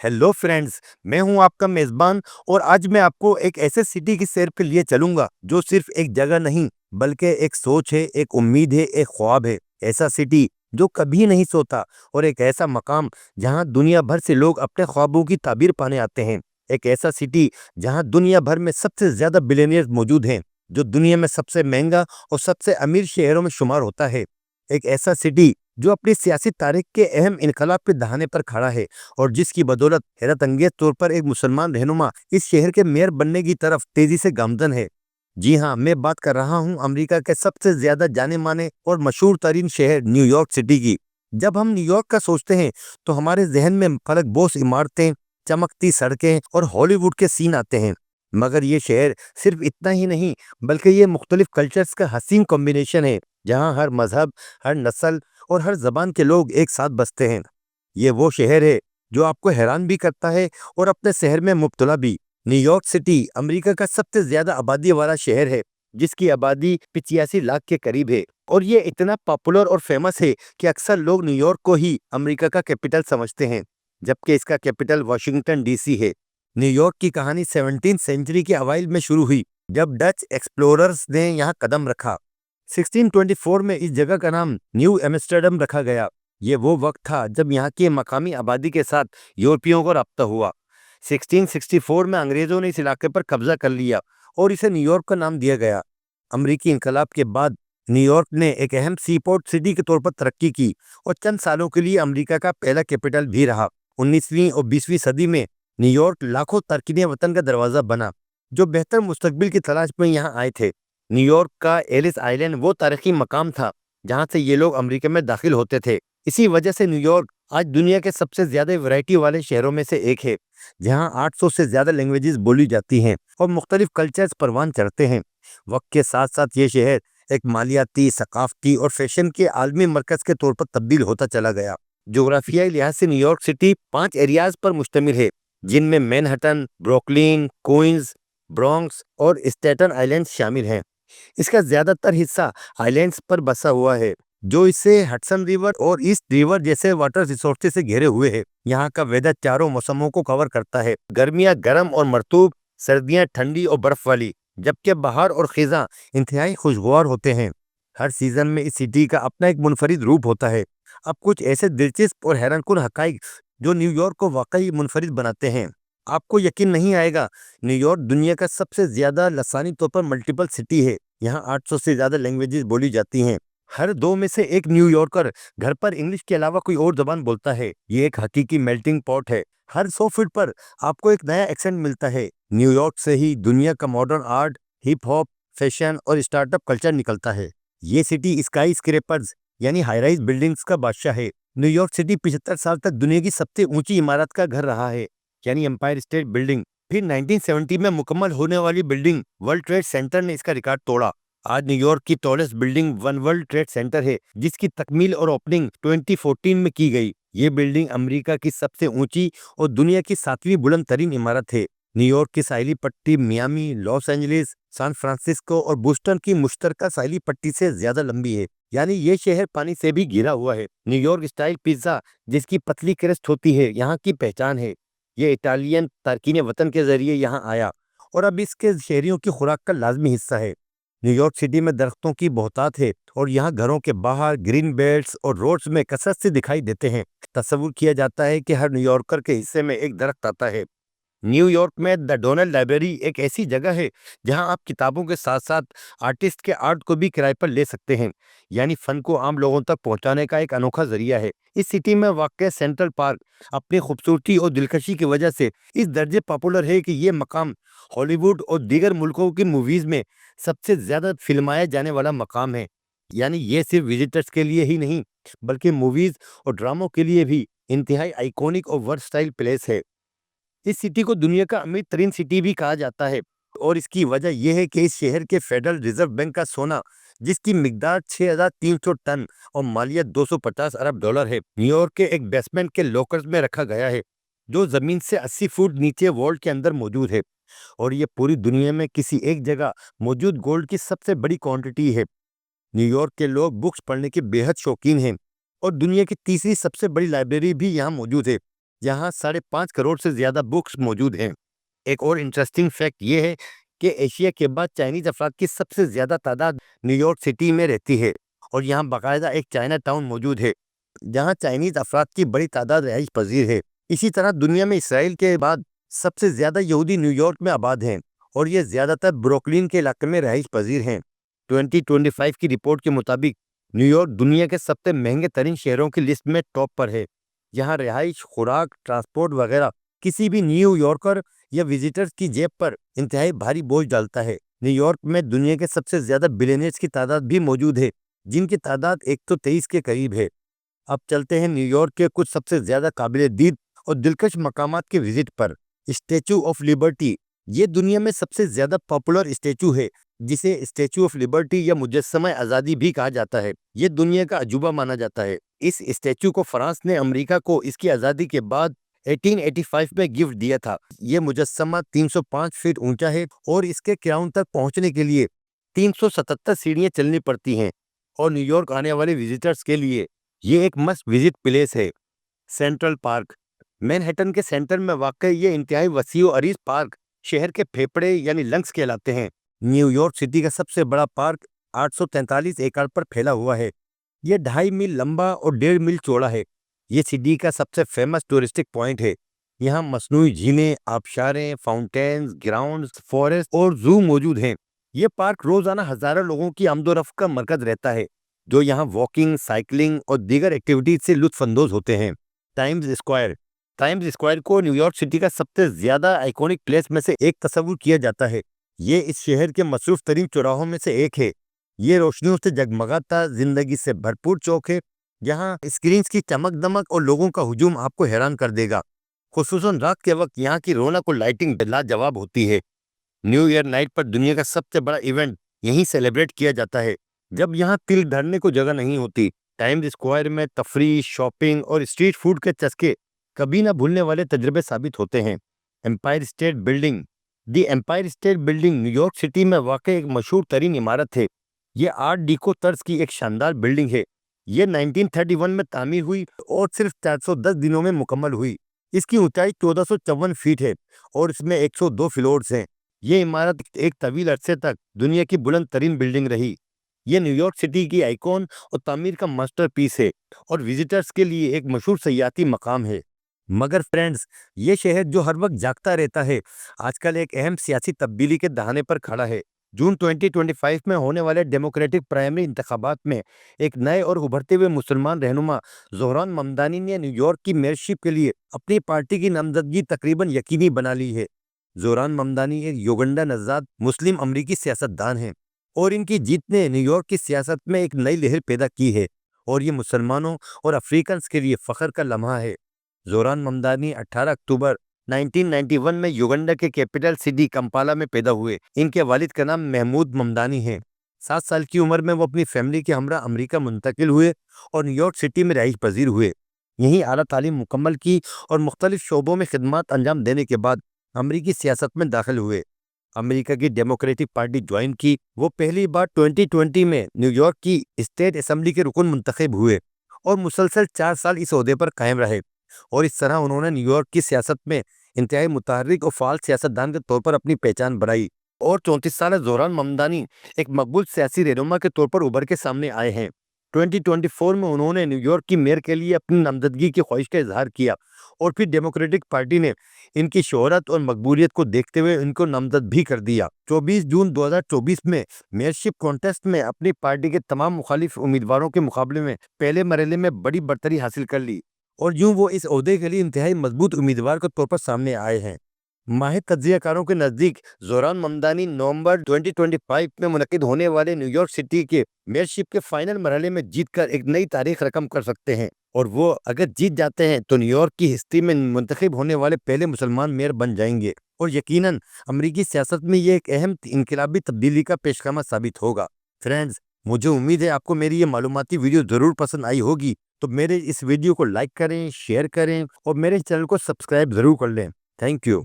Hello friends, मैं हूं आपका मेज़बान और आज मैं आपको एक ऐसे सिटी की सैर पे लिए चलूंगा जो सिर्फ एक जगह नहीं बल्कि एक सोच है, एक उम्मीद है, एक ख्वाब है। ऐसा सिटी जो कभी नहीं सोता और एक ऐसा मकाम जहां दुनिया भर से लोग अपने ख्वाबों की ताबीर पाने आते हैं। एक ऐसा सिटी जहां दुनिया भर में सबसे ज्यादा बिलियनियर्स मौजूद हैं, जो दुनिया में सबसे महंगा और सबसे अमीर शहरों में शुमार होता है। एक ऐसा सिटी जो अपनी सियासी तारीख के अहम इनकलाब के दहाने पर खड़ा है और जिसकी बदौलत हैरत अंगेज तौर पर एक मुसलमान रहनुमा इस शहर के मेयर बनने की तरफ तेजी से गामजन है। जी हाँ, मैं बात कर रहा हूँ अमेरिका के सबसे ज्यादा जाने माने और मशहूर तरीन शहर न्यूयॉर्क सिटी की। जब हम न्यूयॉर्क का सोचते हैं तो हमारे जहन में फलक बोस इमारतें, चमकती सड़कें और हॉलीवुड के सीन आते हैं। मगर ये शहर सिर्फ इतना ही नहीं, बल्कि ये मुख्तलिफ कल्चर्स का हसीन कॉम्बिनेशन है, जहाँ हर मजहब, हर नस्ल और हर जबान के लोग एक साथ बसते हैं। ये वो शहर है जो आपको हैरान भी करता है और अपने शहर में मुब्तला भी। न्यूयॉर्क सिटी अमेरिका का सबसे ज्यादा आबादी वाला शहर है, जिसकी आबादी 85 लाख के करीब है। और ये इतना पॉपुलर और फेमस है कि अक्सर लोग न्यूयॉर्क को ही अमेरिका का कैपिटल समझते हैं, जबकि इसका कैपिटल वाशिंगटन डीसी है। न्यूयॉर्क की कहानी 17वीं सेंचुरी के अवाइल में शुरू हुई, जब डच एक्सप्लोरर्स ने यहाँ कदम रखा। 1624 में इस जगह का नाम न्यू एम्स्टर्डम रखा गया। ये वो वक्त था जब यहाँ की मकामी आबादी के साथ यूरोपियों को राब्ता हुआ। 1664 में अंग्रेजों ने इस इलाके पर कब्जा कर लिया और इसे न्यूयॉर्क का नाम दिया गया। अमरीकी इनकलाब के बाद न्यूयॉर्क ने एक अहम सीपोर्ट सिटी के तौर पर तरक्की की और चंद सालों के लिए अमेरिका का पहला कैपिटल भी रहा। 19वीं और 20वीं सदी में न्यूयॉर्क लाखों तारकीन वतन का दरवाजा बना, जो बेहतर मुस्तकबिल की तलाश में यहाँ आए थे। न्यूयॉर्क का एलिस आइलैंड वो तारीखी मकाम था जहाँ से ये लोग अमेरिका में दाखिल होते थे। इसी वजह से न्यूयॉर्क आज दुनिया के सबसे ज्यादा वैरायटी वाले शहरों में से एक है, जहाँ 800 से ज्यादा लैंग्वेजेस बोली जाती हैं और मुख्तलिफ कल्चर्स परवान चढ़ते हैं। वक्त के साथ साथ ये शहर एक मालियाती, सकाफती और फैशन के आलमी मरकज के तौर पर तब्दील होता चला गया। जोग्राफियाई लिहाज से न्यूयॉर्क सिटी 5 एरियाज पर मुश्तमिल है, जिनमें मैनहट्टन, ब्रुकलिन, क्वींस, ब्रॉन्क्स और स्टेटन आइलैंड शामिल हैं। इसका ज्यादातर हिस्सा आइलैंड्स पर बसा हुआ है, जो इसे हडसन रिवर और ईस्ट रिवर जैसे वाटर रिसोर्सेज से घिरे हुए है। यहाँ का वेदर चारों मौसमों को कवर करता है। गर्मियाँ गर्म और मरतूब, सर्दियाँ ठंडी और बर्फ वाली, जबकि बहार और खिजा इंतहाई खुशगवार होते हैं। हर सीजन में इस सिटी का अपना एक मुनफरिद रूप होता है। अब कुछ ऐसे दिलचस्प और हैरानकुन हकाइक जो न्यूयॉर्क को वाकई मुनफरिद बनाते हैं। आपको यकीन नहीं आएगा, न्यूयॉर्क दुनिया का सबसे ज्यादा लसानी तौर पर मल्टीपल सिटी है। यहाँ 800 से ज्यादा लैंग्वेजेस बोली जाती हैं। हर दो में से एक न्यूयॉर्कर घर पर इंग्लिश के अलावा कोई और जबान बोलता है। ये एक हकीकी मेल्टिंग पॉट है। हर 100 फीट पर आपको एक नया एक्सेंट मिलता है। न्यूयॉर्क से ही दुनिया का modern art, hip hop, fashion और स्टार्टअप कल्चर निकलता है। ये सिटी स्काई स्क्रेपर्स यानी हाई राइज बिल्डिंग्स का बादशाह है। न्यूयॉर्क सिटी 75 साल तक दुनिया की सबसे ऊंची इमारत का घर रहा है, यानी एम्पायर स्टेट बिल्डिंग। फिर 1970 में मुकम्मल होने वाली बिल्डिंग वर्ल्ड ट्रेड सेंटर ने इसका रिकॉर्ड तोड़ा। आज न्यूयॉर्क की tallest building one world trade centre है, जिसकी तकमील और ओपनिंग 2014 में की गई। ये बिल्डिंग अमेरिका की सबसे ऊंची और दुनिया की 7वीं बुलंद तरीन इमारत है। न्यूयॉर्क की साहिली पट्टी Miami, Los Angeles, San Francisco और बोस्टन की मुश्तरका साहिली पट्टी से ज्यादा लंबी है, यानी ये शहर पानी से भी घिरा हुआ है। न्यूयॉर्क स्टाइल पिज्जा, जिसकी पतली क्रस्ट होती है, यहाँ की पहचान है। ये इटालियन तारकीन वतन के जरिए यहाँ आया और अब इसके शहरियों की खुराक का लाजमी हिस्सा है। न्यूयॉर्क सिटी में दरख्तों की बहुतात है और यहाँ घरों के बाहर ग्रीन बेल्ट्स और रोड्स में कसरत से दिखाई देते हैं। तस्वुर किया जाता है कि हर न्यूयॉर्कर के हिस्से में एक दरख्त आता है। न्यूयॉर्क में द डोनल्ड लाइब्रेरी एक ऐसी जगह है जहां आप किताबों के साथ साथ आर्टिस्ट के आर्ट को भी किराए पर ले सकते हैं, यानी फन को आम लोगों तक पहुंचाने का एक अनोखा जरिया है। इस सिटी में वाक़ सेंट्रल पार्क अपनी खूबसूरती और दिलकशी की वजह से इस दर्जे पॉपुलर है कि ये मकाम हॉलीवुड और दीगर मुल्कों की मूवीज में सबसे ज्यादा फिल्माया जाने वाला मकाम है। यानी ये सिर्फ विजिटर्स के लिए ही नहीं, बल्कि मूवीज और ड्रामों के लिए भी इंतहाई आइकॉनिक और वर्सटाइल प्लेस है। इस सिटी को दुनिया का अमीर तरीन सिटी भी कहा जाता है और इसकी वजह यह है कि इस शहर के फेडरल रिजर्व बैंक का सोना, जिसकी मिकदार 6,300 टन और मालियत 250 अरब डॉलर है, न्यूयॉर्क के एक बेसमेंट के लॉकर्स में रखा गया है, जो जमीन से 80 फुट नीचे वॉल्ट के अंदर मौजूद है। और ये पूरी दुनिया में किसी एक जगह मौजूद गोल्ड की सबसे बड़ी क्वांटिटी है। न्यूयॉर्क के लोग बुक्स पढ़ने के बेहद शौकीन हैं और दुनिया की तीसरी सबसे बड़ी लाइब्रेरी भी यहाँ मौजूद है। جہاں 5.5 کروڑ سے زیادہ بکس موجود ہیں۔ ایک اور انٹرسٹنگ فیکٹ یہ ہے کہ ایشیا کے بعد چائنیز افراد کی سب سے زیادہ تعداد نیو یارک سٹی میں رہتی ہے، اور یہاں باقاعدہ ایک چائنا ٹاؤن موجود ہے جہاں چائنیز افراد کی بڑی تعداد رہائش پذیر ہے۔ اسی طرح دنیا میں اسرائیل کے بعد سب سے زیادہ یہودی نیو یارک میں آباد ہیں، اور یہ زیادہ تر بروکلین کے علاقے میں رہائش پذیر ہیں۔ 2025 کی رپورٹ کے مطابق نیو یارک دنیا کے سب سے مہنگے ترین شہروں کی لسٹ میں ٹاپ پر ہے۔ یہاں رہائش، خوراک، ٹرانسپورٹ وغیرہ کسی بھی نیو یارکر یا وزیٹرز کی جیب پر انتہائی بھاری بوجھ ڈالتا ہے۔ نیو یارک میں دنیا کے سب سے زیادہ بلینئرز کی تعداد بھی موجود ہے، جن کی تعداد 123 کے قریب ہے۔ اب چلتے ہیں نیو یارک کے کچھ سب سے زیادہ قابل دید اور دلکش مقامات کے وزٹ پر۔ اسٹیچو آف لبرٹی، یہ دنیا میں سب سے زیادہ پاپولر اسٹیچو ہے، جسے اسٹیچو آف لبرٹی یا مجسمہ آزادی بھی کہا جاتا ہے۔ یہ دنیا کا عجوبہ مانا جاتا ہے۔ اس اسٹیچو کو فرانس نے امریکہ کو اس کی آزادی کے بعد 1885 میں گفٹ دیا تھا۔ یہ مجسمہ 305 فٹ اونچا ہے، اور اس کے کراؤن تک پہنچنے کے لیے 377 سیڑھیاں چلنی پڑتی ہیں، اور نیو یارک آنے والے وزیٹرز کے لیے یہ ایک مسٹ وزٹ پلیس ہے۔ سینٹرل پارک، مینہٹن کے سینٹر میں واقع یہ انتہائی وسیع و عریض پارک شہر کے پھیپھڑے یعنی لنگس کہلاتے ہیں۔ نیو یارک سٹی کا سب سے بڑا پارک 843 ایکڑ پر پھیلا ہوا ہے۔ یہ 2.5 میل لمبا اور 1.5 میل چوڑا ہے۔ یہ سٹی کا سب سے فیمس ٹورسٹک پوائنٹ ہے۔ یہاں مصنوعی جھیلیں، آبشاریں، فاؤنٹینز، گراؤنڈز، فورسٹ اور زو موجود ہیں۔ یہ پارک روزانہ ہزاروں لوگوں کی آمد و رفت کا مرکز رہتا ہے، جو یہاں واکنگ، سائیکلنگ اور دیگر ایکٹیویٹیز سے لطف اندوز ہوتے ہیں۔ ٹائمز اسکوائر، ٹائمز اسکوائر کو نیو یارک سٹی کا سب سے زیادہ آئیکونک پلیس میں سے ایک تصور کیا جاتا ہے۔ یہ اس شہر کے مصروف ترین چوراہوں میں سے ایک ہے۔ یہ روشنیوں سے جگمگاتا زندگی سے بھرپور چوک ہے، جہاں اسکرینز کی چمک دمک اور لوگوں کا ہجوم آپ کو حیران کر دے گا۔ خصوصاً رات کے وقت یہاں کی رونق اور لائٹنگ لاجواب ہوتی ہے۔ نیو ایئر نائٹ پر دنیا کا سب سے بڑا ایونٹ یہیں سیلیبریٹ کیا جاتا ہے، جب یہاں تل دھرنے کو جگہ نہیں ہوتی۔ ٹائمز اسکوائر میں تفریح، شاپنگ اور اسٹریٹ فوڈ کے چسکے کبھی نہ بھولنے والے تجربے ثابت ہوتے ہیں۔ Empire state building, the empire state building New York City میں واقع ایک مشہور ترین عمارت ہے۔ یہ آرٹ ڈیکو طرز کی ایک شاندار بلڈنگ ہے۔ یہ 1931 میں تعمیر ہوئی اور صرف 410 دنوں میں مکمل ہوئی۔ اس کی اونچائی 1454 فٹ ہے، اور اس میں 102 فلورز ہیں۔ یہ عمارت ایک طویل عرصے تک دنیا کی بلند ترین بلڈنگ رہی۔ یہ نیو یارک سٹی کی آئیکن اور تعمیر کا ماسٹر پیس ہے، اور وزیٹرز کے لیے ایک مشہور سیاحتی مقام ہے۔ مگر فرینڈز، یہ شہر جو ہر وقت جاگتا رہتا ہے، آج کل ایک اہم سیاسی تبدیلی کے دہانے پر کھڑا ہے۔ جون 2025 میں ہونے والے ڈیموکریٹک پرائمری انتخابات میں ایک نئے اور ابھرتے ہوئے مسلمان رہنما زہران ممدانی نے نیو یارک کی میئرشپ کے لیے اپنی پارٹی کی نامزدگی تقریباً یقینی بنا لی ہے۔ زہران ممدانی ایک یوگنڈا نژاد مسلم امریکی سیاستدان ہیں، اور ان کی جیت نے نیو یارک کی سیاست میں ایک نئی لہر پیدا کی ہے، اور یہ مسلمانوں اور افریقنز کے لیے فخر کا لمحہ ہے۔ زہران ممدانی 18 اکتوبر 1991 میں یوگنڈا کے کیپٹل سٹی کمپالا میں پیدا ہوئے۔ ان کے والد کا نام محمود ممدانی ہے۔ 7 سال کی عمر میں وہ اپنی فیملی کے ہمراہ امریکہ منتقل ہوئے اور نیو یارک سٹی میں رہائش پذیر ہوئے۔ یہیں اعلیٰ تعلیم مکمل کی اور مختلف شعبوں میں خدمات انجام دینے کے بعد امریکی سیاست میں داخل ہوئے۔ امریکہ کی ڈیموکریٹک پارٹی جوائن کی۔ وہ پہلی بار 2020 میں نیو یارک کی اسٹیٹ اسمبلی کے رکن منتخب ہوئے، اور مسلسل 4 سال اس عہدے پر قائم رہے، اور اس طرح انہوں نے نیو یارک کی سیاست میں انتہائی متحرک اور فعال سیاستدان کے طور پر اپنی پہچان بنائی۔ اور 34 سالہ زہران ممدانی ایک مقبول سیاسی رہنما کے طور پر ابھر کے سامنے آئے ہیں۔ 2024 میں انہوں نے نیو یارک کی میئر کے لیے اپنی نامزدگی کی خواہش کا اظہار کیا، اور پھر ڈیموکریٹک پارٹی نے ان کی شہرت اور مقبولیت کو دیکھتے ہوئے ان کو نامزد بھی کر دیا۔ 24 جون 2024 میں میئرشپ کانٹیسٹ میں اپنی پارٹی کے تمام مخالف امیدواروں کے مقابلے میں پہلے مرحلے میں بڑی برتری حاصل کر لی، اور یوں وہ اس عہدے کے لیے انتہائی مضبوط امیدوار کے طور پر سامنے آئے ہیں۔ ماہر تجزیہ کاروں کے نزدیک زہران ممدانی نومبر 2025 میں منعقد ہونے والے نیو یارک سٹی کے میئرشپ کے فائنل مرحلے میں جیت کر ایک نئی تاریخ رقم کر سکتے ہیں، اور وہ اگر جیت جاتے ہیں تو نیو یارک کی ہسٹری میں منتخب ہونے والے پہلے مسلمان میئر بن جائیں گے، اور یقیناً امریکی سیاست میں یہ ایک اہم انقلابی تبدیلی کا پیش خیمہ ثابت ہوگا۔ فرینڈز، مجھے امید ہے آپ کو میری یہ معلوماتی ویڈیو ضرور پسند آئی ہوگی، تو میرے اس ویڈیو کو لائک کریں، شیئر کریں، اور میرے چینل کو سبسکرائب ضرور کر لیں۔ Thank you.